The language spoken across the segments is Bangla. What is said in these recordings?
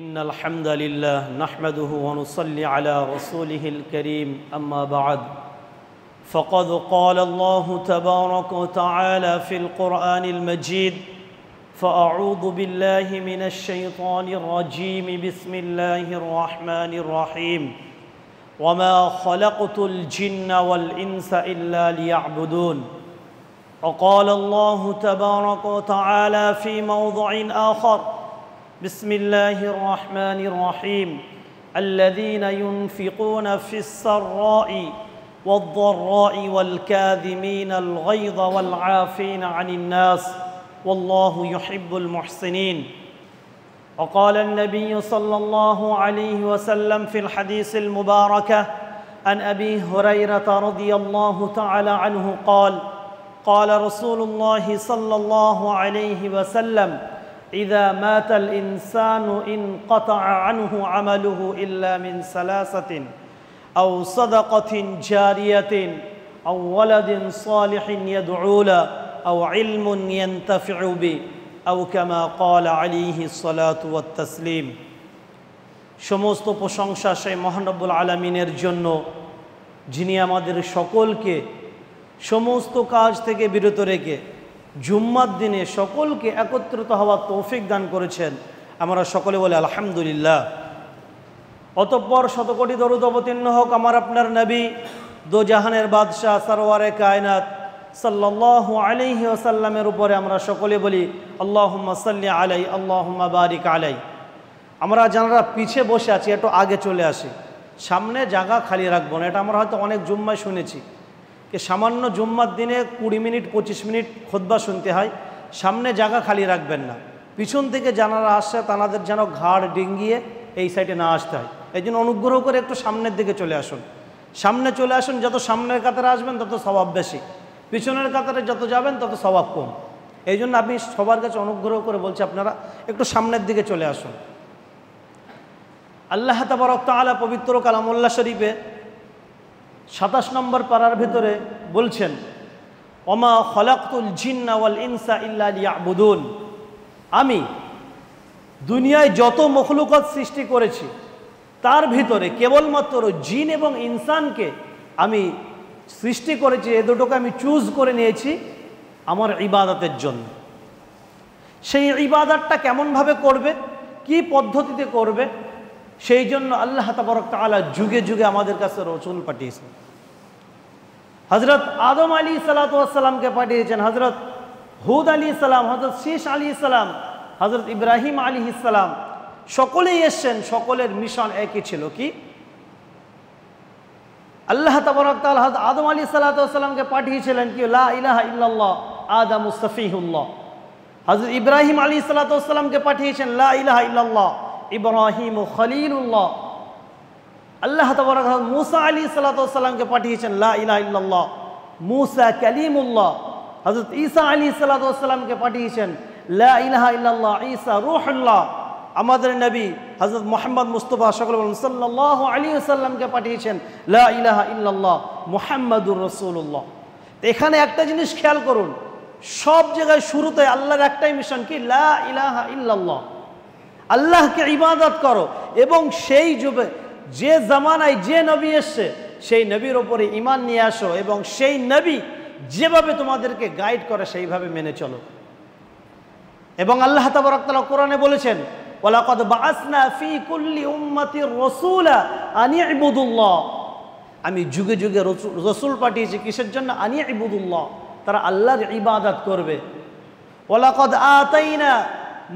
إن الحمد لله نحمده ونصلي على رسوله الكريم أما بعد فقد قال الله تبارك وتعالى في القرآن المجيد فأعوذ بالله من الشيطان الرجيم بسم الله الرحمن الرحيم وما خلقت الجن والإنس إلا ليعبدون وقال الله تبارك وتعالى في موضع آخر بسم الله الرحمن الرحيم الذين ينفقون في السراء والضراء والكاظمين الغيظ والعافين عن الناس والله يحب المحسنين وقال النبي صلى الله عليه وسلم في الحديث المباركة عن أبي هريرة رضي الله تعالى عنه قال قال رسول الله صلى الله عليه وسلم إذا مات الإنسان انقطع عنه عمله إلا من ثلاثة أو صدقة جارية أو ولد صالح يدعو له أو علم ينتفع به أو كما قال عليه الصلاة والتسليم সমস্ত প্রশংসা সেই মহান রব্বুল আলামিনের জন্য যিনি আমাদের সকলকে সমস্ত কাজ থেকে বিরত রেখে জুম্মার দিনে সকলকে একত্রিত হওয়ার তৌফিক দান করেছেন। আমরা সকলে বলে আলহামদুলিল্লাহ। অতঃপর শতকোটি দরুদ অবতীর্ণ হোক আমার আপনার নবী দো জাহানের বাদশাহ সরওয়ারে কায়নাত সাল্লাল্লাহু আলাইহি ওয়াসাল্লামের উপরে আমরা সকলে বলি আল্লাহুম্মা সাল্লি আলাই আল্লাহুম্মা বারিক আলাই। আমরা যারা পিছে বসে আছি একটু আগে চলে আসি, সামনে জায়গা খালি রাখবো না। এটা আমরা হয়তো অনেক জুম্মায় শুনেছি যে সামান্য জুম্মার দিনে 20 মিনিট 25 মিনিট খুতবা শুনতে হয়, সামনে জায়গা খালি রাখবেন না। পিছন থেকে যারা আসছে তাদের যেন ঘাড় ডিঙ্গিয়ে এই সাইডে না আসতে হয়। এই জন্য অনুগ্রহ করে একটু সামনের দিকে চলে আসুন। সামনে চলে আসুন, যত সামনের কাতারে আসবেন তত স্বভাব বেশি, পিছনের কাতারে যত যাবেন তত স্বভাব কম। এই জন্য আমি সবার কাছে অনুগ্রহ করে বলছি আপনারা একটু সামনের দিকে চলে আসুন। আল্লাহ তাবারক তাআলা পবিত্র কালামুল্লাহ শরীফে 27 নম্বর পারার ভিতরে বলছেন ওমা খলাকতুল জিন্না ওয়াল ইনসা ইল্লা লিয়াবুদুন। আমি দুনিয়ায় যত মখলুকাত সৃষ্টি করেছি তার ভিতরে কেবলমাত্র জিন এবং ইনসানকে আমি সৃষ্টি করেছি, এ দুটোকে আমি চুজ করে নিয়েছি আমার ইবাদতের জন্য। সেই ইবাদতটা কেমনভাবে করবে, কি পদ্ধতিতে করবে, সেই জন্য আল্লাহ তাবারক তাআলা যুগে যুগে আমাদের কাছে রসুল পাঠিয়েছেন। হযরত আদম আলাইহিসসালাতু ওয়াসসালামকে পাঠিয়েছেন, হযরত হুদ আলাইহিস সালাম, হযরত শীশ আলাইহিস সালাম, হযরত ইব্রাহিম আলাইহিস সালাম, সকলেই এসেছেন। সকলের মিশন একই ছিল, কি আল্লাহ তাবারক তাআলা হযরত আদম আলাইহিসসালাতু ওয়াসসালামকে পাঠিয়েছিলেন কি লা ইলাহা ইল্লাল্লাহ আদামুস সফিহুল্লাহ। হযরত ইব্রাহিম আলাইহিসসালাতু ওয়াসসালামকে পাঠিয়েছেন লা ইলাহা ইল্লাল্লাহ ইব্রাহিম খলিলুল্লাহ। আল্লাহ তাবারক মুসা আলাইহিসসালাতু ওয়াসসালামকে পাঠিয়েছেন লা ইলাহা ইল্লাল্লাহ মুসা কালিমুল্লাহ। হযরত ঈসা আলাইহিসসালাতু ওয়াসসালামকে পাঠিয়েছেন লা ইলাহা ইল্লাল্লাহ ঈসা রূহুল্লাহ। আমাদের নবী হযরত মুহাম্মদ মুস্তাফা সাল্লাল্লাহু আলাইহি ওয়াসাল্লামকে পাঠিয়েছেন লা ইলাহা ইল্লাল্লাহ মুহাম্মাদুর রাসূলুল্লাহ। এখানে একটা জিনিস খেয়াল করুন, সব জায়গায় শুরুতে আল্লাহর একটাই মিশন, কি লা ইলাহা ইল্লাল্লাহ, আল্লাহকে ইবাদত করো। এবং সেই যুগে যে জামানায় যে নবী এসছে সেই নবীর ওপরে ঈমান নিয়ে আসো এবং সেই নবী যেভাবে তোমাদেরকে গাইড করে সেইভাবে মেনে চলো। এবং আল্লাহ তাবারক তাআলা কোরআনে বলেছেন ওয়ালাকাদ বাআসনা ফি কুল্লি উম্মাতির রাসূলা আন ইবুদুল্লাহ। আমি যুগে যুগে রাসূল পাঠিয়েছি কিসের জন্য? আন ইবুদুল্লাহ, তারা আল্লাহর ইবাদত করবে। ওয়ালাকাদ আতাইনা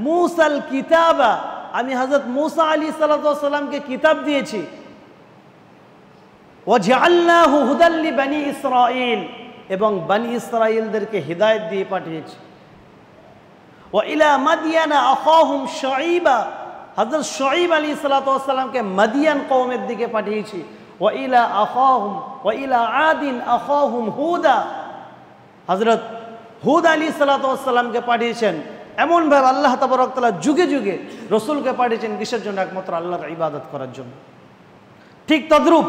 মুসাল কিতাবা, আমি হযরত মুসা আলাইহিসসালাতু ওয়াসসালামকে কিতাব দিয়েছি। ওয়া জাআলনাহু হুদাল লিবানি ইসরাঈল, এবং বনি ইসরাঈলদেরকে হিদায়াত দিয়ে পাঠিয়েছি। ওয়া ইলা মাদিয়ানা আখাহুম শুআইবা, হযরত শুআইব আলাইহিসসালাতু ওয়াসসালামকে মাদিয়ান কওমের দিকে পাঠিয়েছি। ওয়া ইলা আদিন আখাহুম হুদা, হযরত হুদ আলাইহিসসালাতু ওয়াসসালামকে পাঠিয়েছেন। এমনভাবে আল্লাহ তাবারক তাআলা যুগে যুগে রসুলকে পাঠিয়েছেন কিসের জন্য? একমাত্র আল্লাহর ইবাদত করার জন্য। ঠিক তদ্রূপ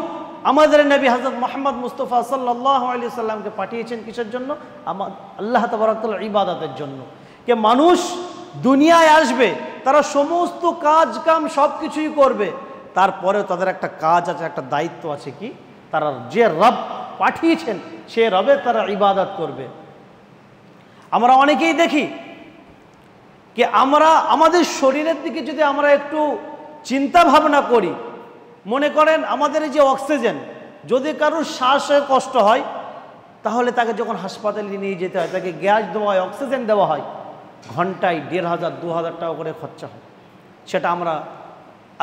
আমাদের নবী হযরত মুহাম্মদ মুস্তাফা সাল্লাল্লাহু আলাইহি ওয়াসাল্লামকে পাঠিয়েছেন কিসের জন্য? আল্লাহ তাবারক তাআলার ইবাদতের জন্য। কে মানুষ দুনিয়ায় আসবে তারা সমস্ত কাজ কাম সব কিছুই করবে, তারপরেও তাদের একটা কাজ আছে, একটা দায়িত্ব আছে, কি তারা যে রব পাঠিয়েছেন সে রবের তারা ইবাদত করবে। আমরা অনেকেই দেখি কি আমরা আমাদের শরীরের দিকে যদি আমরা একটু চিন্তা ভাবনা করি, মনে করেন আমাদের যে অক্সিজেন, যদি কারোর শ্বাসের কষ্ট হয় তাহলে তাকে যখন হাসপাতালে নিয়ে যেতে হয়, তাকে গ্যাস দেওয়া হয়, অক্সিজেন দেওয়া হয়, ঘন্টায় ১,৫০০-২,০০০ টাকা করে খরচা হয়। সেটা আমরা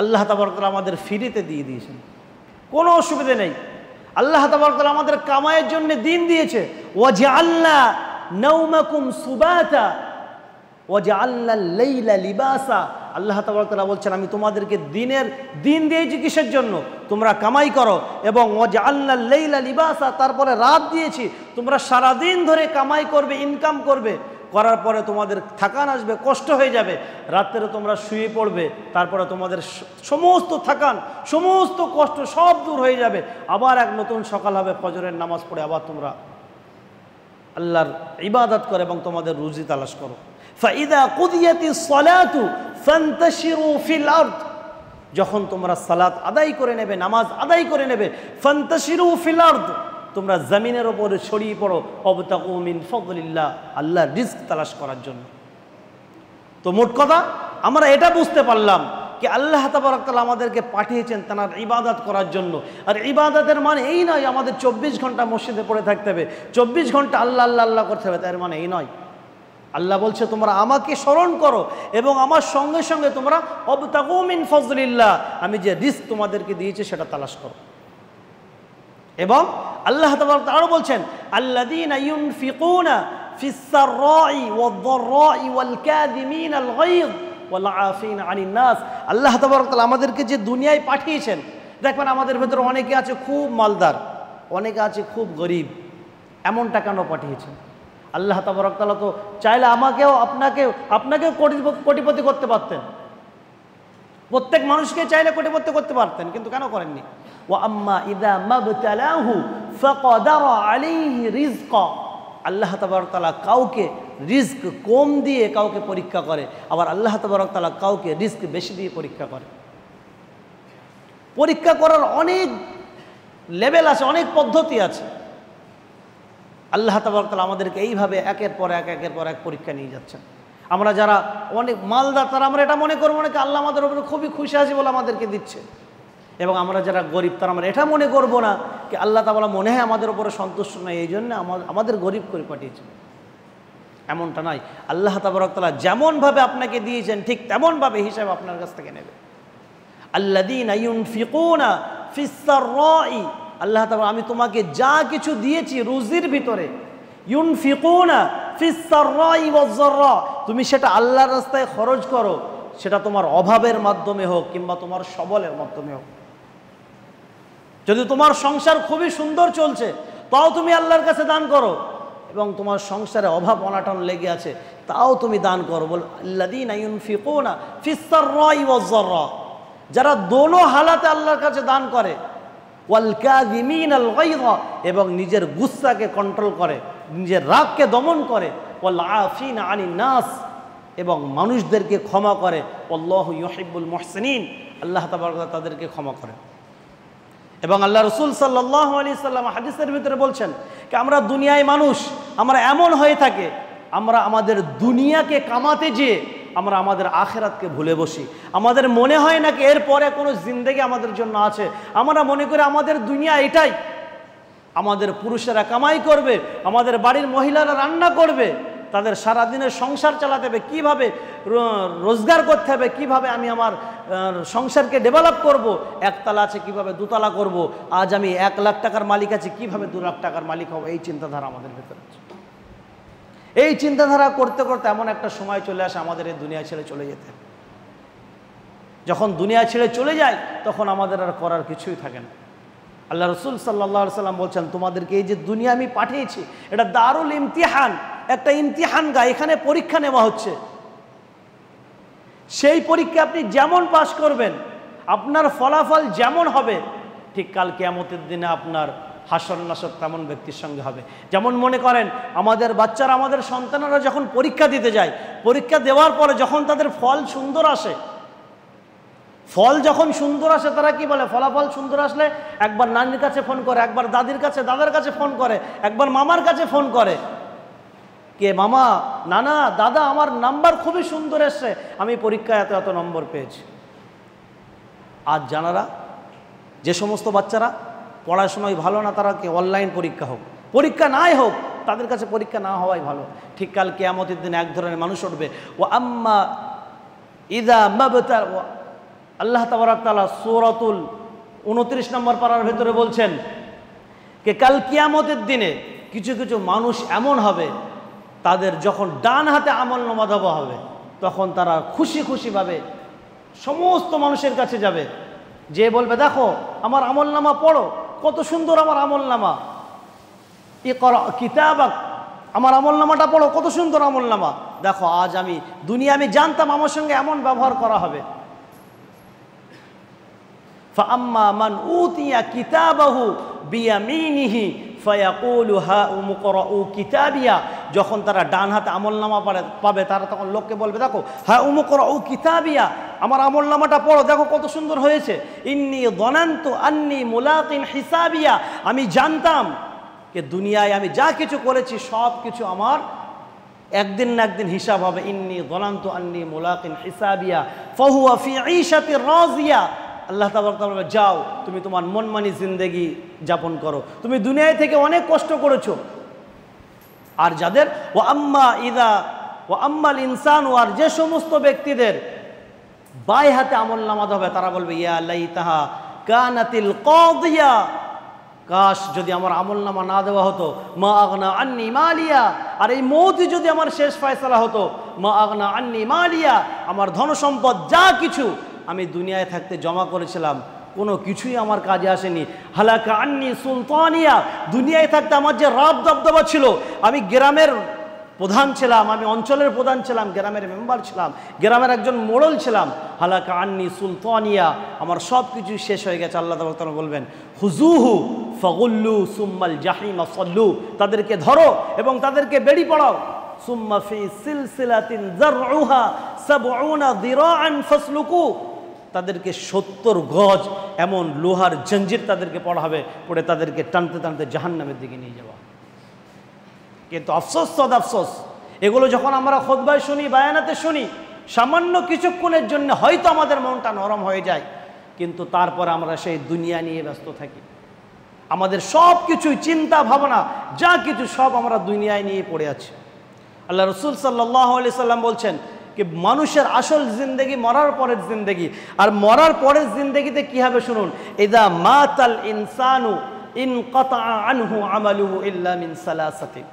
আল্লাহ তাবারক ওয়া তাআলা আমাদের ফ্রিতে দিয়ে দিয়েছেন, কোনো অসুবিধা নেই। আল্লাহ তাবারক ওয়া তাআলা আমাদের কামাইয়ের জন্য দিন দিয়েছে। ওয়াজআলনা নাওমাকুম সুবাতা ওয়াজআলনা আল-লাইলা লিবাসা। আল্লাহ তাবারক ওয়া তাআলা বলছেন, আমি তোমাদেরকে দিন দিয়েছি কিসের জন্য? তোমরা কামাই করো। এবং ওয়াজআলনা আল-লাইলা লিবাসা, তারপরে রাত দিয়েছি, তোমরা সারাদিন ধরে কামাই করবে, ইনকাম করবে, করার পরে তোমাদের থাকান আসবে, কষ্ট হয়ে যাবে, রাত্রে তোমরা শুয়ে পড়বে, তারপরে তোমাদের সমস্ত থাকান, সমস্ত কষ্ট সব দূর হয়ে যাবে, আবার এক নতুন সকাল হবে, ফজরের নামাজ পড়ে আবার তোমরা আল্লাহর ইবাদত করো এবং তোমাদের রুজি তালাশ করো। ফাইদা কুদিয়াতিস সালাতু ফান্তাশিরু ফিল আরদ, যখন তোমরা সালাত আদায় করে নেবে, নামাজ আদায় করে নেবে, ফান্তাশিরু ফিল আরদ, তোমরা জমিনের ওপরে ছড়িয়ে পড়ো, ওয়াবতাগু মিন ফাদলিল্লাহ, আল্লাহর রিজক তালাশ করার জন্য। তো মোট কথা আমরা এটা বুঝতে পারলাম কি আল্লাহ তাবারক ওয়া তাআলা আমাদেরকে পাঠিয়েছেন তার ইবাদত করার জন্য। আর ইবাদতের মানে এই নয় আমাদের ২৪ ঘন্টা মসজিদে পড়ে থাকতে হবে, ২৪ ঘন্টা আল্লাহ আল্লাহ আল্লাহ করতে হবে, তার মানে এই নয়। আল্লাহ বলছে তোমরা আমাকে স্মরণ করো এবং আমার সঙ্গে সঙ্গে তোমরা ওয়াবতাগু মিন ফাদলিল্লাহ, আমি যে রিজক তোমাদেরকে দিয়েছি সেটা তালাশ করো। এবং আল্লাহ তাবারক ওয়া তাআলা বলছেন, আল্লাযীনা ইউনফিকুনা ফিস সাররাই ওয়াদ-দাররাই ওয়াল কাযিমিনাল গায়য ওয়াল আফিনা আনিন নাস। আল্লাহ তাবারক ওয়া তাআলা আমাদেরকে যে দুনিয়ায় পাঠিয়েছেন, দেখবেন আমাদের ভেতরে অনেকে আছে খুব মালদার, অনেকে আছে খুব গরিব। এমনটা কেন পাঠিয়েছেন? আল্লাহ তাবারক ওয়া তাআলা তো চাইলে আমাকেও আপনাকেও কোটিপতি করতে পারতেন, প্রত্যেক মানুষকে চাইলে কোটিপতি করতে পারতেন, কিন্তু কেন করেননি? ওয়া আম্মা ইযা মাবতালাহু ফাকাদারা আলাইহি রিজকা। আল্লাহ তাবারক ওয়া তাআলা কাউকে রিজক কম দিয়ে কাউকে পরীক্ষা করে, আবার আল্লাহ তাবারক ওয়া তাআলা কাউকে রিজক বেশি দিয়ে পরীক্ষা করে। পরীক্ষা করার অনেক লেভেল আছে, অনেক পদ্ধতি আছে। আল্লাহ তাবারক ওয়া তাআলা আমাদেরকে এইভাবে একের পর এক পরীক্ষা নিয়ে যাচ্ছেন। আমরা যারা অনেক মালদার, তারা আমরা এটা মনে করবো নাকি আল্লাহ আমাদের উপরে খুবই খুশি আছে বলে আমাদেরকে দিচ্ছে, এবং আমরা যারা গরিব তারা আমরা এটা মনে করবো না কি আল্লাহ তাআলা মনে হয় আমাদের উপরে সন্তুষ্ট নয়, এই জন্য আমাদের গরিব করে পাঠিয়েছেন। এমনটা নয়। আল্লাহ তাবারক ওয়া তাআলা যেমনভাবে আপনাকে দিয়েছেন ঠিক তেমনভাবে হিসাব আপনার কাছ থেকে নেবে। আল্লাযীনা ইউনফিকুনা ফিস সাররাই, আল্লাহ তাআলা আমি তোমাকে যা কিছু দিয়েছি রুজির ভিতরে, ইউনফিকুনা ফিস সাররাই ওয়াজ-যাররা, তুমি সেটা আল্লাহর রাস্তায় খরচ করো, সেটা তোমার অভাবের মাধ্যমে হোক কিংবা তোমার সবলের মাধ্যমে হোক। যদি তোমার সংসার খুবই সুন্দর চলছে তাও তুমি আল্লাহর কাছে দান করো, এবং তোমার সংসারে অভাব অনাটন লেগে আছে তাও তুমি দান করো। বল আল্লাযীনা ইউনফিকুনা ফিস সাররাই ওয়াজ-যাররা, যারা দোনো হালাতে আল্লাহর কাছে দান করে, ওয়াল কাযিমিনাল গায়য, এবং নিজের গুসাকে কন্ট্রোল করে, নিজের রাগকে দমন করে, ওয়াল আফিনা আনিন নাস, এবং মানুষদেরকে ক্ষমা করে, আল্লাহু ইউহিব্বুল মুহসিনিন, আল্লাহ তাবারক ওয়া তাআলা তাদেরকে ক্ষমা করে। এবং আল্লাহ রাসূল সাল্লাল্লাহু আলাইহি সাল্লাম হাদিসের ভিতরে বলছেন যে আমরা দুনিয়ায় মানুষ, আমরা এমন হয়ে থাকে, আমরা আমাদের দুনিয়াকে কামাতে যেয়ে আমরা আমাদের আখিরাতকে ভুলে বসি। আমাদের মনে হয় নাকি এরপরে কোনো জিন্দেগি আমাদের জন্য আছে, আমরা মনে করি আমাদের দুনিয়া এটাই, আমাদের পুরুষেরা কামাই করবে, আমাদের বাড়ির মহিলারা রান্না করবে, তাদের সারাদিনের সংসার চালাতে হবে, কীভাবে রোজগার করতে হবে, কীভাবে আমি আমার সংসারকে ডেভেলপ করব, একতলা আছে কীভাবে দুতলা করব, আজ আমি 1 লাখ টাকার মালিক আছি কীভাবে 2 লাখ টাকার মালিক হব, এই চিন্তাধারা আমাদের ভেতরে আছে। এই চিন্তাধারা করতে করতে এমন একটা সময় চলে আসে আমাদের এই দুনিয়া ছেড়ে চলে যেতে। যখন দুনিয়া ছেড়ে চলে যায় তখন আমাদের আর করার কিছুই থাকে না। আল্লাহ রাসূল সাল্লাল্লাহু আলাইহি সাল্লাম বলছেন, তোমাদেরকে এই যে দুনিয়া আমি পাঠিয়েছি এটা দারুল ইমতিহান, একটা ইমতিহান গা, এখানে পরীক্ষা নেওয়া হচ্ছে। সেই পরীক্ষা আপনি যেমন পাস করবেন, আপনার ফলাফল যেমন হবে, ঠিক কাল কিয়ামতের দিনে আপনার হাসর নাসর তেমন ব্যক্তির সঙ্গে হবে। যেমন মনে করেন আমাদের বাচ্চারা, আমাদের সন্তানেরা যখন পরীক্ষা দিতে যায়, পরীক্ষা দেওয়ার পরে যখন তাদের ফল সুন্দর আসে, ফল যখন সুন্দর আসে তারা কি বলে, ফলাফল সুন্দর আসলে একবার নানির কাছে ফোন করে, একবার দাদির কাছে, দাদার কাছে ফোন করে, একবার মামার কাছে ফোন করে, কে মামা, নানা, দাদা, আমার নাম্বার খুবই সুন্দর এসছে, আমি পরীক্ষায় এত এত নম্বর পেয়েছি। আজ জানারা যে সমস্ত বাচ্চারা পড়াশোনায় ভালো না, তারা কি অনলাইন পরীক্ষা হোক, পরীক্ষা নাই হোক, তাদের কাছে পরীক্ষা না হওয়াই ভালো। ঠিক কাল কিয়ামতের দিন এক ধরনের মানুষ উঠবে, ও আম্মা ইদা মাবতা, আল্লাহ তাবারাক তাআলা সূরাতুল 29 নম্বর পারার ভেতরে বলছেন যে কাল কিয়ামতের দিনে কিছু কিছু মানুষ এমন হবে, তাদের যখন ডান হাতে আমলনামা দেওয়া হবে, তখন তারা খুশি খুশিভাবে সমস্ত মানুষের কাছে যাবে, যে বলবে দেখো আমার আমলনামা পড়ো, কত সুন্দর আমার আমলনামা, ইকরা কিতাবাক, আমার আমলনামাটা পড়ো, কত সুন্দর আমলনামা, দেখো আজ আমি দুনিয়া, আমি জানতাম আমার সঙ্গে এমন ব্যবহার করা হবে। ফাআম্মা মান উতিয়া কিতাবাহু বিয়ামিনিহি ফায়াকুলু হাউম ইকরাউ কিতাবিয়া, যখন তারা ডান হাতে আমলনামা পাবে, তারা তখন লোককে বলবে দেখো হাউম ইকরাউ কিতাবিয়া, আমার আমলনামাটা পড়ো, দেখো কত সুন্দর হয়েছে। ইন্নী যানানতু আন্নী মুলাকিন হিসাবিয়া, আমি জানতাম যে দুনিয়ায় আমি যা কিছু করেছি সব কিছু আমার একদিন না একদিন হিসাব হবে। ইন্নী যানানতু আন্নী মুলাকিন হিসাবিয়া ফাহুয়া ফি ঈশাতির রাজিয়া, আল্লাহ তাবারক ওয়া তাআলা যাও, তুমি তোমার মনমানি জিন্দেগি যাপন করো, তুমি দুনিয়ায় থেকে অনেক কষ্ট করেছো। আর যাদের ও আম্মাল ইনসানু, আর যে সমস্ত ব্যক্তিদের বাই হাতে আমলনামা হবে, তারা বলবে ইয়া লাইতাহা কানাতিল কাদিয়া, কাশ যদি আমার আমলনামা না দেওয়া হতো, মা আগনা আন্নি মালিয়া, আর এই মৌতই যদি আমার শেষ ফয়সালা হতো, মা আগনা আন্নি মালিয়া, আমার ধনসম্পদ যা কিছু আমি দুনিয়ায় থাকতে জমা করেছিলাম কোনো কিছুই আমার কাজে আসেনি। হালাকা আন্নি সুলতানিয়া, দুনিয়ায় থাকতে আমার যে রাব দবদবা ছিল, আমি গ্রামের প্রধান ছিলাম, আমি অঞ্চলের প্রধান ছিলাম, গ্রামের মেম্বার ছিলাম, গ্রামের একজন মোড়ল ছিলাম, হালাকা আন্নি সুলতানিয়া, আমার সব কিছু শেষ হয়ে গেছে। আল্লাহ তাআলা বলবেন হুজুহু ফাগুল্লু সুম্মাল জাহিমা সাল্লু, তাদেরকে ধরো এবং তাদেরকে বেড়ি পড়াও, সুম্মা ফি সিলসিলাতিন যারউহা ৭০ যিরাআন ফাসলুকু, তাদেরকে ৭০ গজ এমন লোহার জঞ্জির তাদেরকে পড়া হবে, পড়ে তাদেরকে টানতে টানতে জাহান্নামের দিকে নিয়ে যাওয়া। কিন্তু আফসোস, সদ আফসোস, এগুলো যখন আমরা খুতবায় শুনি, বায়ানাতে শুনি, সামান্য কিছুক্ষণের জন্য হয়তো আমাদের মনটা নরম হয়ে যায়, কিন্তু তারপর আমরা সেই দুনিয়া নিয়ে ব্যস্ত থাকি। আমাদের সব কিছুই চিন্তা ভাবনা যা কিছু সব আমরা দুনিয়ায় নিয়ে পড়ে আছি। আল্লাহ রসুল সাল্লাল্লাহু আলাইহি সাল্লাম বলছেন कि মানুষের আসল জিন্দেগি মরার পরের জিন্দেগি, আর মরার পরের জিন্দেগিতে কি হবে শুনুন, ইদা মাতাল ইনসানু ইনকাতা আনহু আমালুহু ইল্লা মিন সালাসাতি,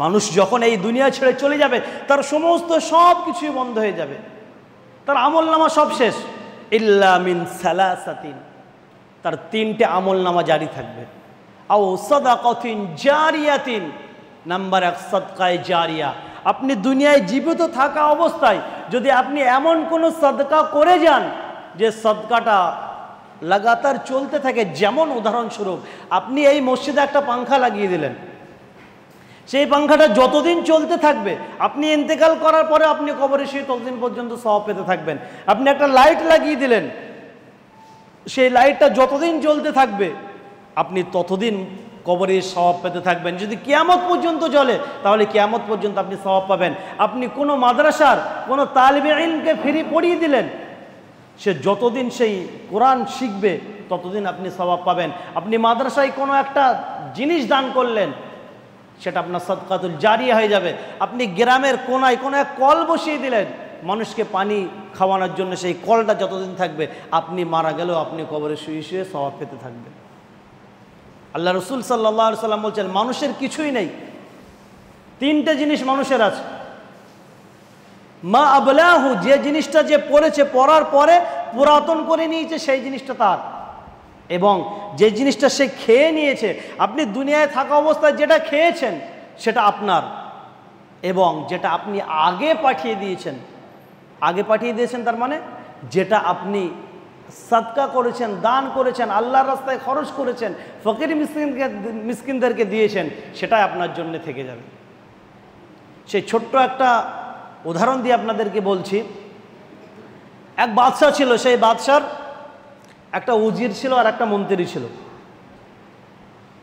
মানুষ যখন এই দুনিয়া ছেড়ে চলে যাবে তার সমস্ত সব কিছুই বন্ধ হয়ে যাবে, তার আমলনামা সব শেষ। ইল্লা মিন সালাসাতিন, তার 3টে আমলনামা জারি থাকবে। আও সাদাকাতিন জারিয়াতিন, নাম্বার 1 সাদকায়ে জারিয়া, আপনি দুনিয়ায় জীবিত থাকা অবস্থায় যদি আপনি এমন কোনো সদকা করে যান যে সদকাটা লাগাতার চলতে থাকে, যেমন উদাহরণস্বরূপ আপনি এই মসজিদে একটা পাংখা লাগিয়ে দিলেন, সেই পাংখাটা যতদিন চলতে থাকবে, আপনি ইন্তেকাল করার পরে আপনি কবরে শুয়ে ততদিন পর্যন্ত সওয়াব পেতে থাকবেন। আপনি একটা লাইট লাগিয়ে দিলেন, সেই লাইটটা যতদিন জ্বলতে থাকবে আপনি ততদিন কবরে সওয়াব পেতে থাকবেন। যদি কিয়ামত পর্যন্ত জ্বলে তাহলে কিয়ামত পর্যন্ত আপনি সওয়াব পাবেন। আপনি কোনো মাদ্রাসার কোনো তালিবে ইলমকে ফ্রি পড়িয়ে দিলেন, সে যতদিন সেই কোরআন শিখবে ততদিন আপনি সওয়াব পাবেন। আপনি মাদ্রাসায় কোনো একটা জিনিস দান করলেন, সেটা আপনার সাদকাতুল জারিয়া হয়ে যাবে। আপনি গ্রামের কোনায় কোনো এক কল বসিয়ে দিলেন মানুষকে পানি খাওয়ানোর জন্য, সেই কলটা যতদিন থাকবে আপনি মারা গেলেও আপনি কবরে শুয়ে শুয়ে সওয়াব পেতে থাকবেন। আল্লাহ রসুল সাল্লাল্লাহু আলাইহি সাল্লাম বলছেন মানুষের কিছুই নেই, 3টে জিনিস মানুষের আছে। মা আবলাহু, যে জিনিসটা যে পড়েছে, পড়ার পরে পুরাতন করে নিয়েছে সেই জিনিসটা তার, এবং যে জিনিসটা সে খেয়ে নিয়েছে, আপনি দুনিয়ায় থাকা অবস্থায় যেটা খেয়েছেন সেটা আপনার, এবং যেটা আপনি আগে পাঠিয়ে দিয়েছেন তার মানে যেটা আপনি সাদকা করেছেন, দান করেছেন, আল্লাহর রাস্তায় খরচ করেছেন, ফকির মিসকিনদেরকে দিয়েছেন, সেটাই আপনার জন্য থেকে যাবে। সেই ছোট্ট একটা উদাহরণ দিয়ে আপনাদেরকে বলছি। এক বাদশা ছিল, সেই বাদশার একটা উজির ছিল আর একটা মন্ত্রী ছিল।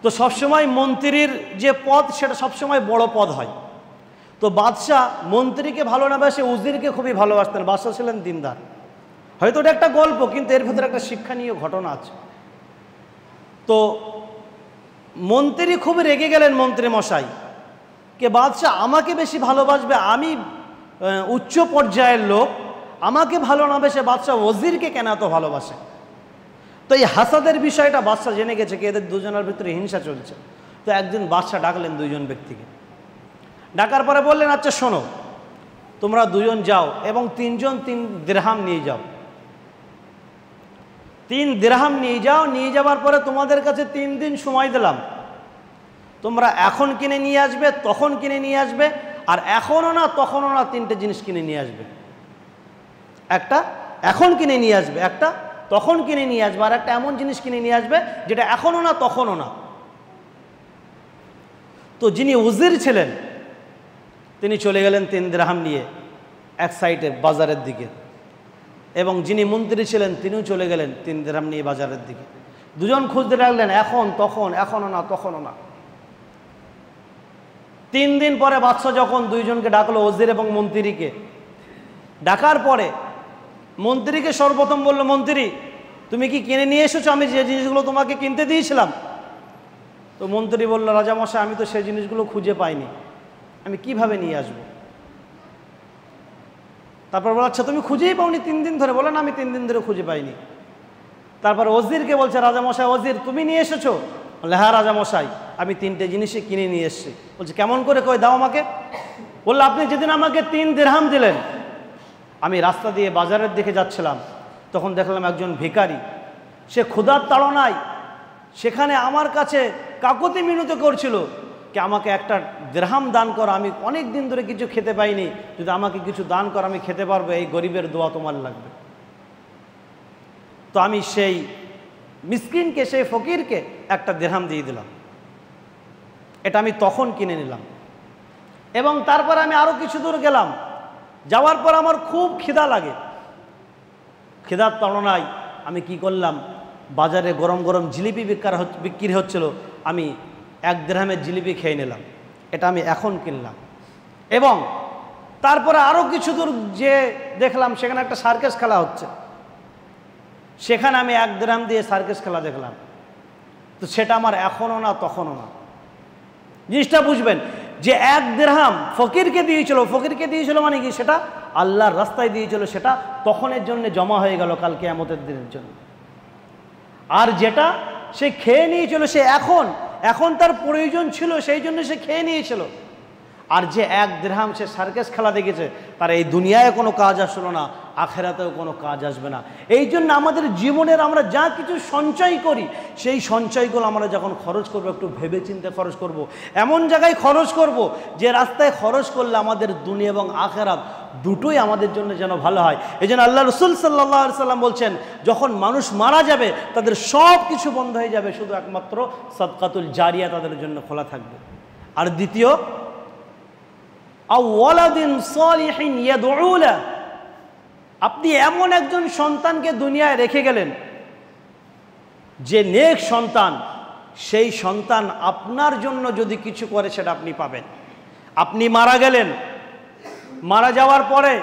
তো সবসময় মন্ত্রীর যে পদ সেটা সবসময় বড় পদ হয়। তো বাদশাহ মন্ত্রীকে ভালো না বাসে উজিরকে খুবই ভালোবাসতেন। বাদশাহ ছিলেন দিনদার। হয়তো এটা একটা গল্প, কিন্তু এর ভেতরে একটা শিক্ষণীয় ঘটনা আছে। তো মন্ত্রী খুব রেগে গেলেন মন্ত্রী মশাই কে, বাদশাহ আমাকে বেশি ভালোবাসবে, আমি উচ্চ পর্যায়ের লোক, আমাকে ভালো না বেসে বাদশাহ ওজিরকে কেন এত ভালোবাসে। তো এই হাসাদের বিষয়টা বাদশাহ জেনে গেছে কি এদের দুজনের ভিতরে হিংসা চলছে। তো একদিন বাদশাহ ডাকলেন দুইজন ব্যক্তিকে। ডাকার পরে বললেন, আচ্ছা শোনো, তোমরা দুজন যাও এবং 3 দিরহাম নিয়ে যাও। 3 দিরহাম নিয়ে যাও। নিয়ে যাওয়ার পরে তোমাদের কাছে 3 দিন সময় দিলাম, তোমরা এখন কিনে নিয়ে আসবে, তখন কিনে নিয়ে আসবে, আর এখনও না তখনও না 3টে জিনিস কিনে নিয়ে আসবে। একটা এখন কিনে নিয়ে আসবে, একটা তখন কিনে নিয়ে আসবে, আর একটা এমন জিনিস কিনে নিয়ে আসবে যেটা এখনও না তখনও না। তো যিনি উজির ছিলেন তিনি চলে গেলেন 3 দিরহাম নিয়ে এক সাইডে বাজারের দিকে, এবং যিনি মন্ত্রী ছিলেন তিনিও চলে গেলেন 3 দিরহাম নিয়ে বাজারের দিকে। দুজন খুঁজতে লাগলেন, এখন তখন, এখনও না তখনও না। 3 দিন পরে বাদশাহ যখন দুইজনকে ডাকলো, ওজির এবং মন্ত্রীকে, ডাকার পরে মন্ত্রীকে সর্বপ্রথম বলল, মন্ত্রী তুমি কি কিনে নিয়ে এসেছো আমি যে জিনিসগুলো তোমাকে কিনতে দিয়েছিলাম? তো মন্ত্রী বলল, রাজামশাই আমি তো সেই জিনিসগুলো খুঁজে পাইনি, আমি কিভাবে নিয়ে আসব? তারপর বলো, আচ্ছা তুমি খুঁজেই পাওনি 3 দিন ধরে? বলেন আমি 3 দিন ধরে খুঁজে পাইনি। তারপর ওজিরকে বলছে, রাজামশাই ওজির তুমি নিয়ে এসেছো? বলে, হ্যাঁ রাজামশাই আমি 3টে জিনিসই কিনে নিয়ে এসেছি। বলছে, কেমন করে কই দাও আমাকে। বললো, আপনি যেদিন আমাকে 3 দিরহাম দিলেন, আমি রাস্তা দিয়ে বাজারের দিকে যাচ্ছিলাম, তখন দেখলাম একজন ভিখারি, সে ক্ষুধার তাড়নায় সেখানে আমার কাছে কাকুতি মিনতি করছিল কি আমাকে একটা দিরহাম দান কর, আমি অনেক দিন ধরে কিছু খেতে পাইনি, যদি আমাকে কিছু দান কর আমি খেতে পারবো, এই গরিবের দোয়া তোমার লাগবে। তো আমি সেই মিসকিনকে, সেই ফকিরকে একটা দিরহাম দিয়ে দিলাম। এটা আমি তখন কিনে নিলাম। এবং তারপর আমি আরও কিছু দূর গেলাম, যাওয়ার পর আমার খুব খিদা লাগে। খিদার তাড়নায় আমি কি করলাম, বাজারে গরম গরম জিলিপি বিক্রি হচ্ছিল, আমি 1 দিরহামের জিলিপি খেয়ে নিলাম। এটা আমি এখন কিনলাম। এবং তারপরে আরও কিছু দূর যে দেখলাম সেখানে একটা সার্কাস খেলা হচ্ছে, সেখানে আমি 1 দিরহাম দিয়ে সার্কাস খেলা দেখলাম। তো সেটা আমার এখনও না তখনও না। জিনিসটা বুঝবেন যে 1 দিরহাম ফকিরকে দিয়েছিল মানে কি, সেটা আল্লাহর রাস্তায় দিয়েছিল, সেটা তখনের জন্য জমা হয়ে গেল কাল কিয়ামতের দিনের জন্য। আর যেটা সে খেয়ে নিয়েছিল, সে এখন তার প্রয়োজন ছিল সেই জন্য সে খেয়ে নিয়েছিল। আর যে 1 দিরহাম সে সার্কাস খেলা দেখেছে, তার এই দুনিয়ায় কোনো কাজ আসলো না, আখেরাতেও কোনো কাজ আসবে না। এই জন্য আমাদের জীবনের আমরা যা কিছু সঞ্চয় করি, সেই সঞ্চয়গুলো আমরা যখন খরচ করব একটু ভেবেচিন্তে খরচ করব, এমন জায়গায় খরচ করব যে রাস্তায় খরচ করলে আমাদের দুনিয়া এবং আখেরাত দুটোই আমাদের জন্য যেন ভালো হয়। এই জন্য আল্লাহ রসুল সাল্লাল্লাহু আলাইহি সাল্লাম বলছেন, যখন মানুষ মারা যাবে তাদের সব কিছু বন্ধ হয়ে যাবে, শুধু একমাত্র সাদকাতুল জারিয়া তাদের জন্য খোলা থাকবে। আর দ্বিতীয়, আওয়ালাদিন সালিহিন ইয়াদউ লা, আপনি এমন একজন সন্তানকে দুনিয়ায় রেখে গেলেন যে নেক সন্তান, সেই সন্তান আপনার জন্য যদি কিছু করে সেটা আপনি পাবেন। আপনি মারা গেলেন, মারা যাওয়ার পরে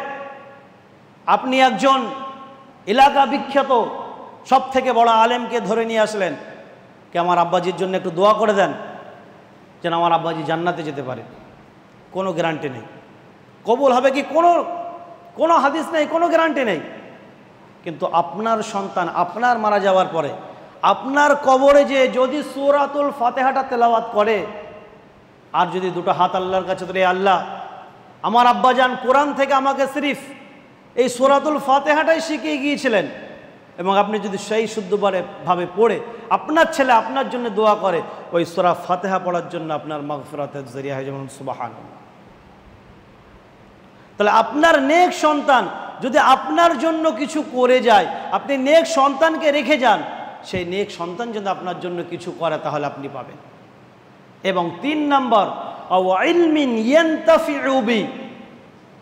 আপনি একজন এলাকা বিখ্যাত সব থেকে বড় আলেমকে ধরে নিয়ে আসলেন, কি আমার আব্বাজির জন্য একটু দোয়া করে দেন যেন আমার আব্বাজি জান্নাতে যেতে পারে। কোনো গ্যারান্টি নেই কবুল হবে কি, কোনো হাদিস নেই, কোনো গ্যারান্টি নেই। কিন্তু আপনার সন্তান আপনার মারা যাওয়ার পরে আপনার কবরে যে যদি সূরাতুল ফাতিহাটা তেলাওয়াত করে, আর যদি 2টো হাত আল্লাহর কাছে ধরে, আল্লাহ আমার আব্বাজান কোরআন থেকে আমাকে সিরিফ এই সূরাতুল ফাতিহাটাই শিখিয়ে গিয়েছিলেন, এবং আপনি যদি সেই শুদ্ধভাবে পড়ে আপনার ছেলে আপনার জন্য দোয়া করে, ওই সূরা ফাতিহা পড়ার জন্য আপনার মাগফিরাতের জরিয়া হয়, যেমন সুবহানাল্লাহ। তাহলে আপনার নেক সন্তান যদি আপনার জন্য কিছু করে যায়, আপনি নেক সন্তানকে রেখে যান, সেই নেক সন্তান যদি আপনার জন্য কিছু করে তাহলে আপনি পাবেন। এবং 3 নম্বর, ইলমিন ইয়ানতাফিউ বি,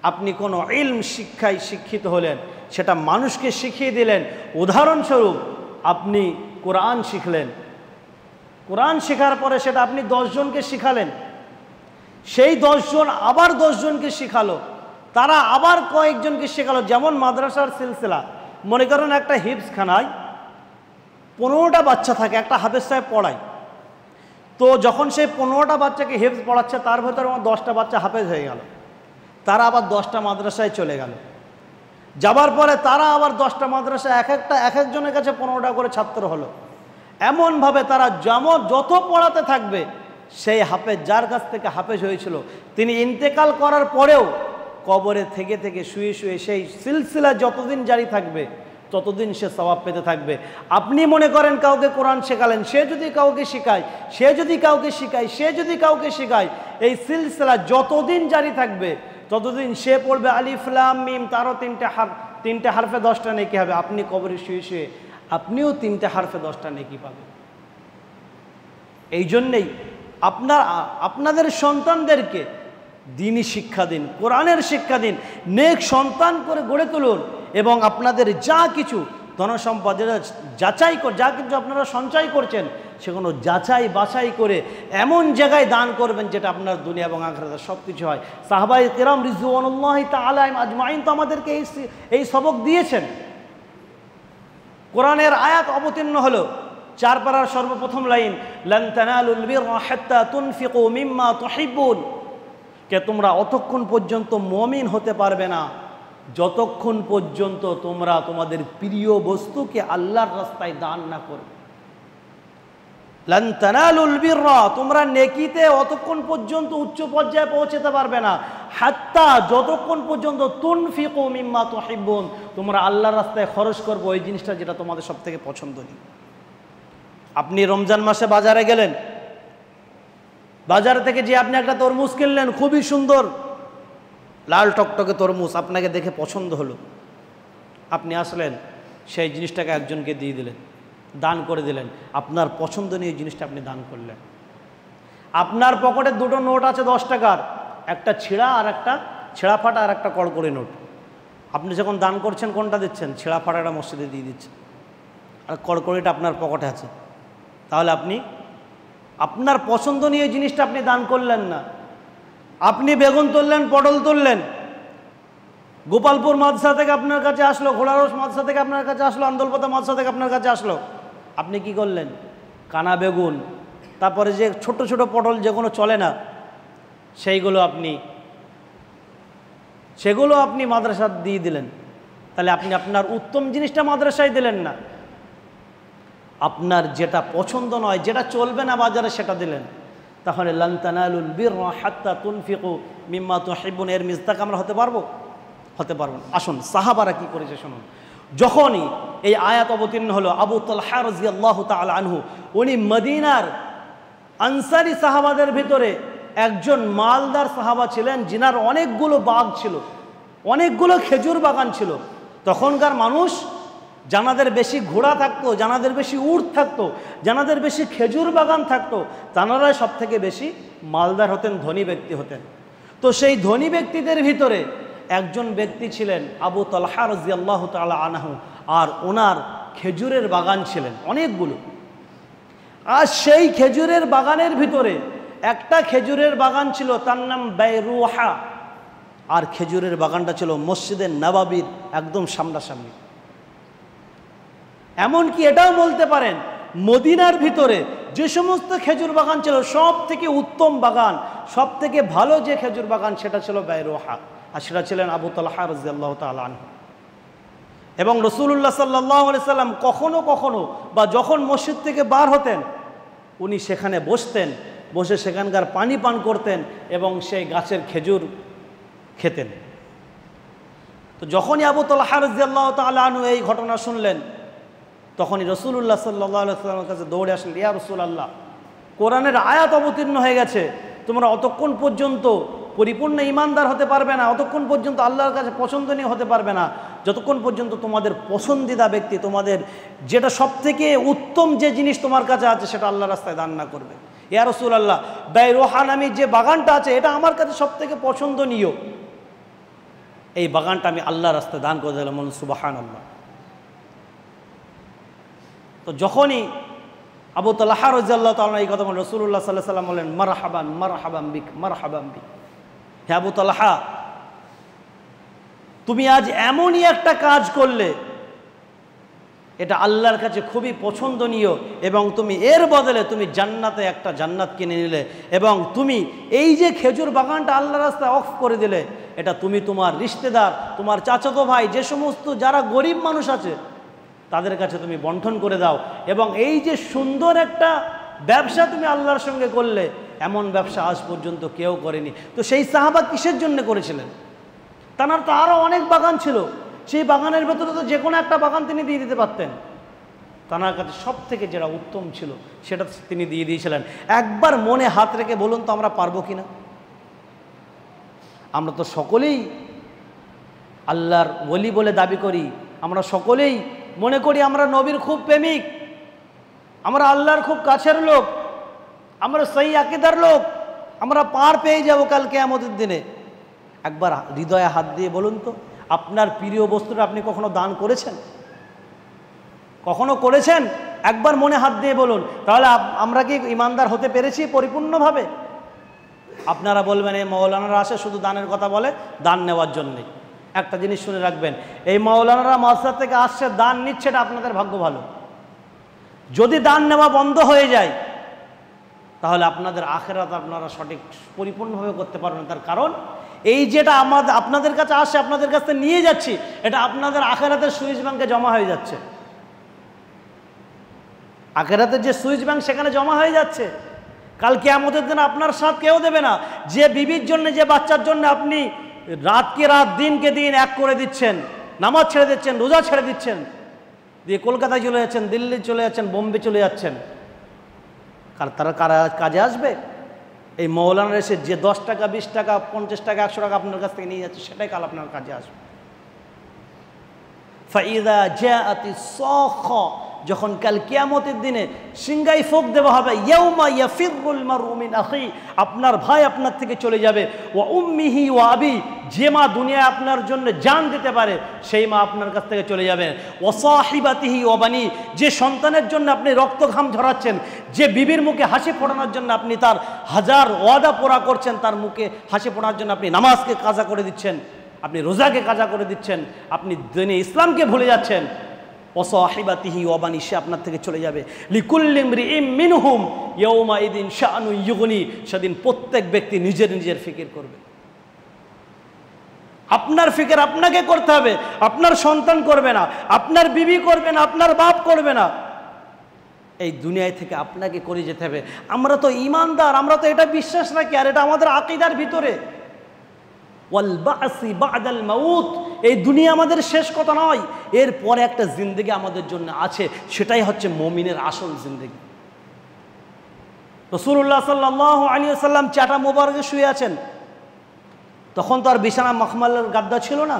আপনি কোনো ইলম শিক্ষায় শিক্ষিত হলেন, সেটা মানুষকে শিখিয়ে দিলেন। উদাহরণস্বরূপ আপনি কোরআন শিখলেন, কোরআন শেখার পরে সেটা আপনি 10 জনকে শিখালেন, সেই 10 জন আবার 10 জনকে শিখালো, তারা আবার কয়েকজনকে শেখালো। যেমন মাদ্রাসার সিলসিলা, মনে করেন একটা হিফজখানায় 15টা বাচ্চা থাকে, একটা হাফেজ সাহেব পড়ায়। তো যখন সেই 15টা বাচ্চাকে হিফজ পড়াচ্ছে, তার ভেতরে আমার 10টা বাচ্চা হাফেজ হয়ে গেল, তারা আবার 10টা মাদ্রাসায় চলে গেল। যাবার পরে তারা আবার 10টা মাদ্রাসায় এক একজনের কাছে 15টা করে ছাত্র হলো। এমনভাবে তারা যত পড়াতে থাকবে, সেই হাফেজ, যার কাছ থেকে হাফেজ হয়েছিল, তিনি ইন্তেকাল করার পরেও কবরে থেকে থেকে শুয়ে শুয়ে সেই সিলসিলা যতদিন জারি থাকবে ততদিন সে সওয়াব পেতে থাকবে। আপনি মনে করেন কাউকে কোরআন শেখালেন, সে যদি কাউকে শেখায়, সে যদি কাউকে শেখায়, সে যদি কাউকে শেখায়, এই সিলসিলা যতদিন জারি থাকবে ততদিন সে পড়বে আলিফ লাম মিম, তারও 3টে হারফে 10টা নেকি হবে। আপনি কবরে শুয়ে শুয়ে আপনিও 3টে হারফে 10টা নেকি পাবেন। এই জন্যেই আপনাদের সন্তানদেরকে দ্বীনি শিক্ষা দিন, কোরআনের শিক্ষা দিন, নেক সন্তান করে গড়ে তুলুন। এবং আপনাদের যা কিছু ধনসম্পদ যাচাই করে, যা কিছু আপনারা সঞ্চয় করছেন, সেগুলো যাচাই বাছাই করে এমন জায়গায় দান করবেন যেটা আপনার দুনিয়া এবং আখিরাতে সব কিছু হয়। সাহাবায়ে কেরাম রিজওয়ানুল্লাহি তাআলা আজমাইন তো আমাদেরকে এই সবক দিয়েছেন। কোরআনের আয়াত অবতীর্ণ হলো, 4 পারার সর্বপ্রথম লাইন, লান তানালুল বিররা হাত্তা তুনফিকু মিম্মা তুহিব্বুন, কে তোমরা অতক্ষণ পর্যন্ত মুমিন হতে পারবে না যতক্ষণ পর্যন্ত তোমরা তোমাদের প্রিয় বস্তুকে আল্লাহর রাস্তায় দান না করবে। লান তানালুল বিররা, তোমরা নেকিতে অতক্ষণ পর্যন্ত উচ্চ পর্যায়ে পৌঁছতে পারবে না, হাত্তা, যতক্ষণ পর্যন্ত তুনফিকু মিম্মা তুহিব্বুন, তোমরা আল্লাহর রাস্তায় খরচ করবে ওই জিনিসটা যেটা তোমাদের সবথেকে পছন্দনীয়। আপনি রমজান মাসে বাজারে গেলেন, বাজার থেকে যে আপনি একটা তরমুজ কিনলেন, খুবই সুন্দর লাল টকটকে তরমুজ, আপনাকে দেখে পছন্দ হলো, আপনি আসলেন, সেই জিনিসটাকে একজনকে দিয়ে দিলেন, দান করে দিলেন, আপনার পছন্দনীয় জিনিসটা আপনি দান করলেন। আপনার পকেটে 2টো নোট আছে 10 টাকার, একটা ছেঁড়া আর একটা ছেঁড়া ফাটা আর একটা কড়কড়ি নোট। আপনি যখন দান করছেন কোনটা দিচ্ছেন? ছেঁড়া ফাটাটা মসজিদে দিয়ে দিচ্ছেন, আর কড়কড়িটা আপনার পকেটে আছে। তাহলে আপনি আপনার পছন্দনীয় জিনিসটা আপনি দান করলেন না। আপনি বেগুন তুললেন, পটল তুললেন, গোপালপুর মাদ্রাসা থেকে আপনার কাছে আসলো, ঘোড়ারস মাদ্রাসা থেকে আপনার কাছে আসলো, আন্দোলপাতা মাদ্রাসা থেকে আপনার কাছে আসলো, আপনি কি করলেন? কানা বেগুন, তারপরে যে ছোট ছোট পটল যেগুলো চলে না, সেগুলো আপনি মাদ্রাসা দিয়ে দিলেন। তাহলে আপনি আপনার উত্তম জিনিসটা মাদ্রাসায় দিলেন না, আপনার যেটা পছন্দ নয়, যেটা চলবে না বাজারে, সেটা দিলেন। তাহলে লান তানালুল বিররা হাত্তা তুনফিকু মিম্মা তুহিব্বুন, এর মিজদাক আমরা হতে পারবো? হতে পারবো না। আসুন সাহাবারা কি করেছে শুনুন। যখনই এই আয়াত অবতীর্ণ হলো, আবু তালহা রাদিয়াল্লাহু তাআলা আনহু, উনি মদিনার আনসারী সাহাবাদের ভিতরে একজন মালদার সাহাবা ছিলেন, যিনার অনেকগুলো বাগ ছিল, অনেকগুলো খেজুর বাগান ছিল। তখনকার মানুষ, যানাদের বেশি ঘোড়া থাকতো, যানাদের বেশি উট থাকতো, যানাদের বেশি খেজুর বাগান থাকতো, তানারাই সব থেকে বেশি মালদার হতেন, ধনী ব্যক্তি হতেন। তো সেই ধনী ব্যক্তিদের ভিতরে একজন ব্যক্তি ছিলেন আবু তালহা রাদিয়াল্লাহু তাআলা আনহু, আর ওনার খেজুরের বাগান ছিলেন অনেকগুলো। আর সেই খেজুরের বাগানের ভিতরে একটা খেজুরের বাগান ছিল, তার নাম বাইরুহা, আর খেজুরের বাগানটা ছিল মসজিদের নববীর একদম সামনাসামনি। এমনকি এটাও বলতে পারেন, মদিনার ভিতরে যে সমস্ত খেজুর বাগান ছিল, সব থেকে উত্তম বাগান, সব থেকে ভালো যে খেজুর বাগান, সেটা ছিল বাইরুহা, আর সেটা ছিলেন আবু তালহা রাদিয়াল্লাহু তাআলা আনহু। এবং রাসূলুল্লাহ সাল্লাল্লাহু আলাইহি সাল্লাম কখনো কখনো বা যখন মসজিদ থেকে বার হতেন, উনি সেখানে বসতেন, বসে সেখানকার পানি পান করতেন এবং সেই গাছের খেজুর খেতেন। তো যখনই আবু তালহা রাদিয়াল্লাহু তাআলা আনহু এই ঘটনা শুনলেন, তখনই রাসূলুল্লাহ সাল্লাল্লাহু আলাইহি ওয়াসাল্লামের কাছে দৌড়ে আসলেন, ইয়া রাসূলুল্লাহ, কোরআনের আয়াত অবতীর্ণ হয়ে গেছে, তোমরা অতক্ষণ পর্যন্ত পরিপূর্ণ ইমানদার হতে পারবে না, অতক্ষণ পর্যন্ত আল্লাহর কাছে পছন্দনীয় হতে পারবে না, যতক্ষণ পর্যন্ত তোমাদের পছন্দিদা ব্যক্তি, তোমাদের যেটা সবথেকে উত্তম যে জিনিস তোমার কাছে আছে সেটা আল্লাহর রাস্তায় দান না করবে। ইয়া রাসূলুল্লাহ, বাইরুহা নামী যে বাগানটা আছে এটা আমার কাছে সবথেকে পছন্দনীয়, এই বাগানটা আমি আল্লাহর রাস্তায় দান করে দিলাম। সুবহানাল্লাহ। তো যখনই আবু তালহা রাদিয়াল্লাহু তাআলা এই কথা বলেন, রাসূলুল্লাহ সাল্লাল্লাহু আলাইহি ওয়াসাল্লাম বলেন, মারহাবান মারহাবান বিক মারহাবান বিক। হে আবু তালহা, তুমি আজ এমনই একটা কাজ করলে এটা আল্লাহর কাছে খুবই পছন্দনীয়, এবং তুমি এর বদলে তুমি জান্নাতে একটা জান্নাত কিনে নিলে, এবং তুমি এই যে খেজুর বাগানটা আল্লাহর রাস্তায় অফ করে দিলে, এটা তুমি তোমার রিশতেদার, তোমার চাচাতো ভাই, যে সমস্ত যারা গরিব মানুষ আছে তাদের কাছে তুমি বন্টন করে দাও। এবং এই যে সুন্দর একটা ব্যবসা তুমি আল্লাহর সঙ্গে করলে, এমন ব্যবসা আজ পর্যন্ত কেউ করেনি। তো সেই সাহাবা কিসের জন্য করেছিলেন? তার তো আরও অনেক বাগান ছিল, সেই বাগানের ভেতরে তো যে কোনো একটা বাগান তিনি দিয়ে দিতে পারতেন। তার কাছে সব থেকে যেটা উত্তম ছিল সেটা তিনি দিয়ে দিয়েছিলেন। একবার মনে হাত রেখে বলুন তো আমরা পারবো কিনা? আমরা তো সকলেই আল্লাহর ওলি বলে দাবি করি, আমরা সকলেই মনে করি আমরা নবীর খুব প্রেমিক, আমরা আল্লাহর খুব কাছের লোক, আমরা সহি আকীদার লোক, আমরা পার পেয়ে যাব কাল কিয়ামতের দিনে। একবার হৃদয়ে হাত দিয়ে বলুন তো, আপনার প্রিয় বস্তুটা আপনি কখনো দান করেছেন? কখনো করেছেন? একবার মনে হাত দিয়ে বলুন, তাহলে আমরা কি ইমানদার হতে পেরেছি পরিপূর্ণভাবে? আপনারা বলবেন এই মাওলানারা আসে শুধু দানের কথা বলে, দান নেওয়ার জন্যেই। একটা জিনিস শুনে রাখবেন, এই মাওলানারা মাদ্রাসা থেকে আসছে, দান নিচ্ছে, এটা আপনাদের ভাগ্য ভালো। যদি দান নেওয়া বন্ধ হয়ে যায় তাহলে আপনাদের আখিরাত আপনারা সঠিক পরিপূর্ণভাবে করতে পারবেন। তার কারণ এই যেটা আপনাদের কাছে আসে, আপনাদের কাছে নিয়ে যাচ্ছি, এটা আপনাদের আখিরাতের সুইচ ব্যাংকে জমা হয়ে যাচ্ছে। আখিরাতের যে সুইচ ব্যাংক সেখানে জমা হয়ে যাচ্ছে। কাল কিয়ামতের দিন আপনার সাথ কেউ দেবে না। যে বিবির জন্য, যে বাচ্চার জন্য আপনি রাতকে রাত দিনকে দিন এক করে দিচ্ছেন, নামাজ ছেড়ে দিচ্ছেন, রোজা ছেড়ে দিচ্ছেন, দিয়ে কলকাতায় চলে যাচ্ছেন, দিল্লি চলে যাচ্ছেন, বোম্বে চলে যাচ্ছেন, তারা কাজে আসবে? এই মৌলানার এসে যে 10 টাকা 20 টাকা 50 টাকা 100 টাকা আপনার কাছ থেকে নিয়ে যাচ্ছে, সেটাই কাল আপনার কাজে আসবে। ফাইদা জাআতিস সাখা, যখন কাল কিয়ামতের দিনে সিংহাই ফোক দেওয়া হবে, ইয়াউমা ইয়াফিরুল মারউ মিন আখি, আপনার ভাই আপনার থেকে চলে যাবে, ওয়া উম্মিহি ওয়া আবি, যে মা দুনিয়ায় আপনার জন্য জান দিতে পারে সেই মা আপনার কাছ থেকে চলে যাবে, ওয়া সাহিবাতিহি ওয়া বানি, যে সন্তানের জন্য আপনি রক্ত ঘাম ঝরাচ্ছেন, যে বিবির মুখে হাসি ফোটানোর জন্য আপনি তার হাজার ওয়াদা পুরা করছেন, তার মুখে হাসি ফোটানোর জন্য আপনি নামাজকে কাজা করে দিচ্ছেন, আপনি রোজাকে কাজা করে দিচ্ছেন, আপনি দ্বীনে ইসলামকে ভুলে যাচ্ছেন, ওয়াসাহিবাতিহি ওয়াবানি, সে আপনার থেকে চলে যাবে। লিকুল্লি ইমরিইম মিনহুম ইয়াউমাইদিন শাআনু ইউগনি, সেদিন প্রত্যেক ব্যক্তি নিজের নিজের ফিকির করবে। আপনার ফিকির আপনাকে করতে হবে, আপনার সন্তান করবে না, আপনার বিবি করবে না, আপনার বাপ করবে না, এই দুনিয়ায় থেকে আপনাকে করে যেতে হবে। আমরা তো ইমানদার, আমরা তো এটা বিশ্বাস রাখি, আর এটা আমাদের আকীদার ভিতরে। ওয়াল বাসি বাদাল মাউত, এই দুনিয়া আমাদের শেষ কথা নয়, এরপরে একটা জিন্দেগি আমাদের জন্য আছে, সেটাই হচ্ছে মুমিনের আসল জিন্দেগি। রাসূলুল্লাহ সাল্লাল্লাহু আলাইহি ওয়াসাল্লাম চাটা মোবারকে শুয়ে আছেন, তখন তো আর বিছানা মখমলের গাদ্দা ছিল না,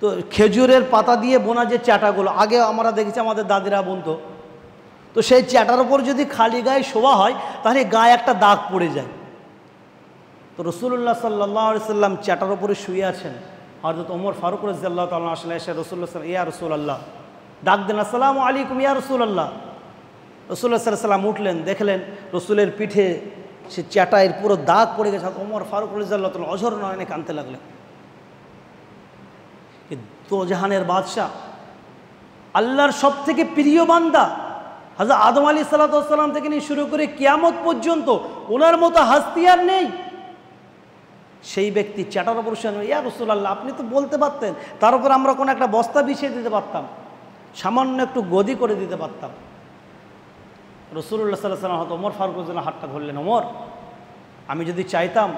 তো খেজুরের পাতা দিয়ে বোনা যে চাটাগুলো আগে আমরা দেখেছি আমাদের দাদিরা বুনতো, তো সেই চাটার উপর যদি খালি গায়ে শোয়া হয় তাহলে গায়ে একটা দাগ পড়ে যায়। তো রাসূলুল্লাহ সাল্লাল্লাহু আলাইহি ওয়াসাল্লাম চাটার উপরে শুয়ে আছেন, হযরত ওমর ফারুক রাদিয়াল্লাহু তাআলা আসলে এসে রাসূলুল্লাহ ইয়া রাসূলুল্লাহ ডাক দেন, আসসালামু আলাইকুম ইয়া রাসূলুল্লাহ। রাসূলুল্লাহ সাল্লাল্লাহু আলাইহি ওয়াসাল্লাম উঠলেন, দেখলেন রসুলের পিঠে সে চাটায়ের পুরো দাগ পড়ে গেছে। ওমর ফারুক রাদিয়াল্লাহু তাআলা অঝর নয়নে কাঁদতে লাগলেন। তো জাহানের বাদশাহ, আল্লাহর সব থেকে প্রিয় বান্দা, হযরত আদম আলাইহিস সালাতু ওয়াস সালাম থেকে নিয়ে শুরু করে কিয়ামত পর্যন্ত ওনার মতো হাস্তি আর নেই, সেই ব্যক্তি চাটার উপর শুয়ে, ইয়া রাসূলুল্লাহ আপনি তো বলতে পারতেন, তার উপর আমরা কোনো একটা বস্তা বিছিয়ে দিতে পারতাম, সামান্য একটু গদি করে দিতে পারতাম। রাসূলুল্লাহ সাল্লাল্লাহু আলাইহি ওয়াসাল্লাম ওমর ফারুক রাদিয়াল্লাহু হাতটা ধরলেন, ওমর আমি যদি চাইতাম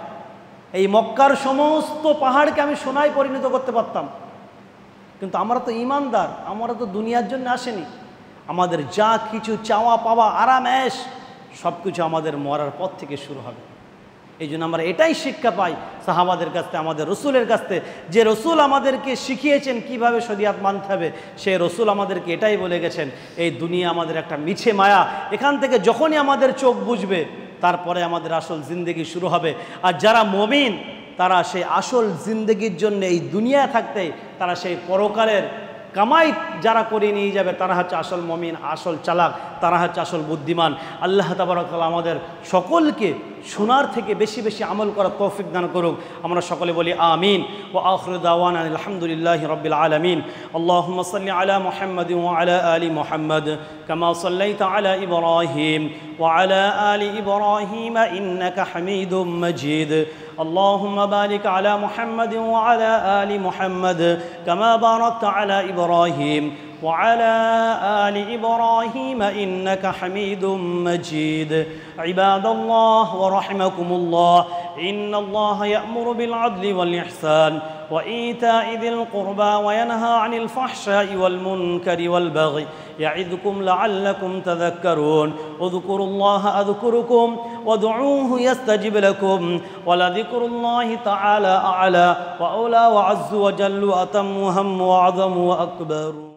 এই মক্কার সমস্ত পাহাড়কে আমি সোনায় পরিণত করতে পারতাম, কিন্তু আমরা তো ইমানদার, আমরা তো দুনিয়ার জন্য আসেনি, আমাদের যা কিছু চাওয়া পাওয়া আরাম এশ সব কিছু আমাদের মরার পর থেকে শুরু হবে। এই জন্য আমরা এটাই শিক্ষা পাই সাহাবাদের কাছ থেকে, আমাদের রসুলের কাছ থেকে, যে রসুল আমাদেরকে শিখিয়েছেন কিভাবে শরিয়াত মানতে হবে। সেই রসুল আমাদেরকে এটাই বলে গেছেন, এই দুনিয়া আমাদের একটা মিছে মায়া, এখান থেকে যখনই আমাদের চোখ বুঝবে তারপরে আমাদের আসল জিন্দেগি শুরু হবে। আর যারা মুমিন তারা সেই আসল জিন্দেগির জন্য এই দুনিয়া থাকতে তারা সেই পরকালের কামাই যারা করে নিয়ে যাবে তারা হচ্ছে আসল মুমিন, আসল চালাক, তারা হচ্ছে আসল বুদ্ধিমান। আল্লাহ তাবারক ওয়া তাআলা আমাদের সকলকে শোনার থেকে বেশি বেশি আমল করার তৌফিক দান করুক। আমরা সকলে বলি আমিন। ওয়া আখিরু দাওয়ানা আলহামদুলিল্লাহি রাব্বিল আলামিন। আল্লাহুম্মা সাল্লি আলা মুহাম্মাদিন ওয়া আলা আলি মুহাম্মাদ কামা সাল্লাইতা আলা ইব্রাহিম ওয়া আলা আলি ইব্রাহিম ইন্নাকা হামিদুম মাজিদ। اللهم بارك على محمد وعلى آل محمد كما باركت على إبراهيم وعلى آل إبراهيم إنك حميد مجيد. عباد الله ورحمكم الله، إن الله يأمر بالعدل والإحسان وإيتاء ذي القربى وينهى عن الفحشاء والمنكر والبغي يعظكم لعلكم تذكرون. اذكروا الله أذكركم وادعوه يستجب لكم ولذكر الله تعالى أعلى وأولى وعز وجل وأتم وهم وأعظم وأكبر.